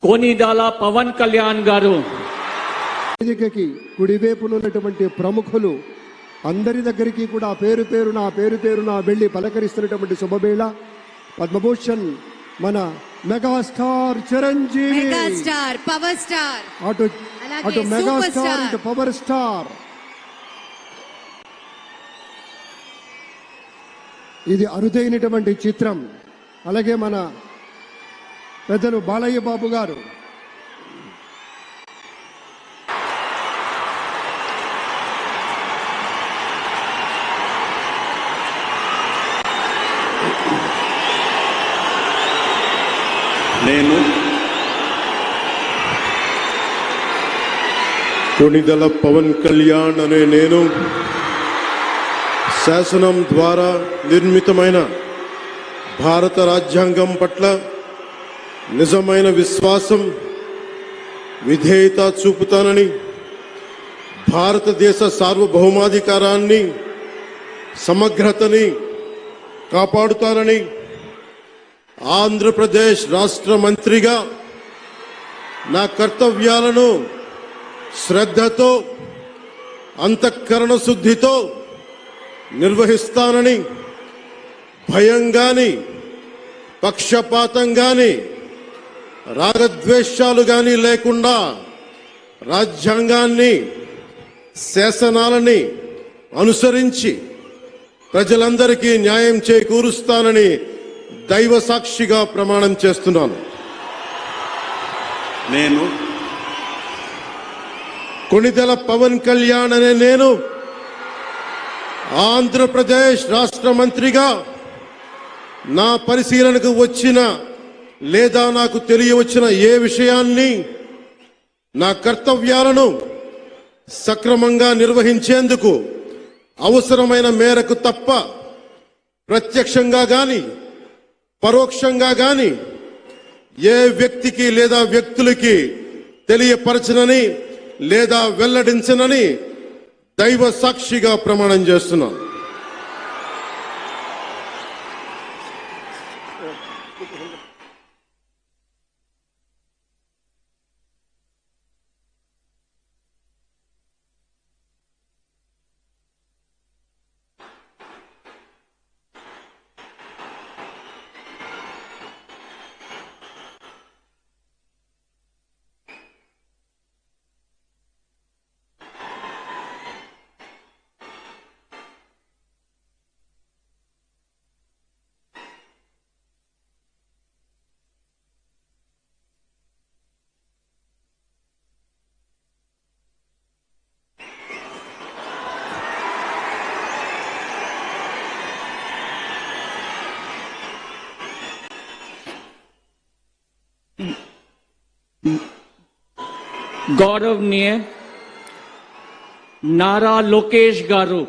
కొనిదల పవన్ కళ్యాణ్ గారు. వేదికకి కుడివైపున ఉన్నటువంటి ప్రముఖులు అందరి దగ్గరికి కూడా పేరు పేరున వెళ్ళి పలకరిస్తున్నటువంటి శుభవేళ పద్మభూషణ్ మన megastar Chiranjeevi, megastar power star, అటు మెగాస్టార్ ఇటు పవర్ స్టార్. ఇది అరుదైనటువంటి చిత్రం. అలాగే మన పెద్దలు బాలయ్య బాబు గారు, నేను కొనిదల పవన్ కళ్యాణ్ అనే నేను శాసనం ద్వారా నిర్మితమైన భారత రాజ్యాంగం పట్ల నిజమైన విశ్వాసం, విధేయత చూపుతానని, భారతదేశ సార్వభౌమాధికారాన్ని, సమగ్రతని కాపాడుతానని, ఆంధ్రప్రదేశ్ రాష్ట్ర మంత్రిగా నా కర్తవ్యాలను శ్రద్ధతో, అంతఃకరణ శుద్ధితో నిర్వహిస్తానని, భయం గాని, పక్షపాతం గాని, రాగద్వేషాలు గాని లేకుండా రాజ్యాంగాన్ని, శాసనాలని అనుసరించి ప్రజలందరికీ న్యాయం చేకూరుస్తానని దైవ సాక్షిగా ప్రమాణం చేస్తున్నాను. నేను కొనిదెల పవన్ కళ్యాణ్ అనే నేను ఆంధ్రప్రదేశ్ రాష్ట్ర మంత్రిగా నా పరిశీలనకు వచ్చిన లేదా నాకు తెలియవచ్చిన ఏ విషయాన్ని, నా కర్తవ్యాలను సక్రమంగా నిర్వహించేందుకు అవసరమైన మేరకు తప్ప ప్రత్యక్షంగా గాని పరోక్షంగా గాని ఏ వ్యక్తికి లేదా వ్యక్తులకి తెలియపరచనని లేదా వెల్లడించనని దైవ సాక్షిగా ప్రమాణం చేస్తున్నాను. गौरवनीय नारा लोकेश गारू.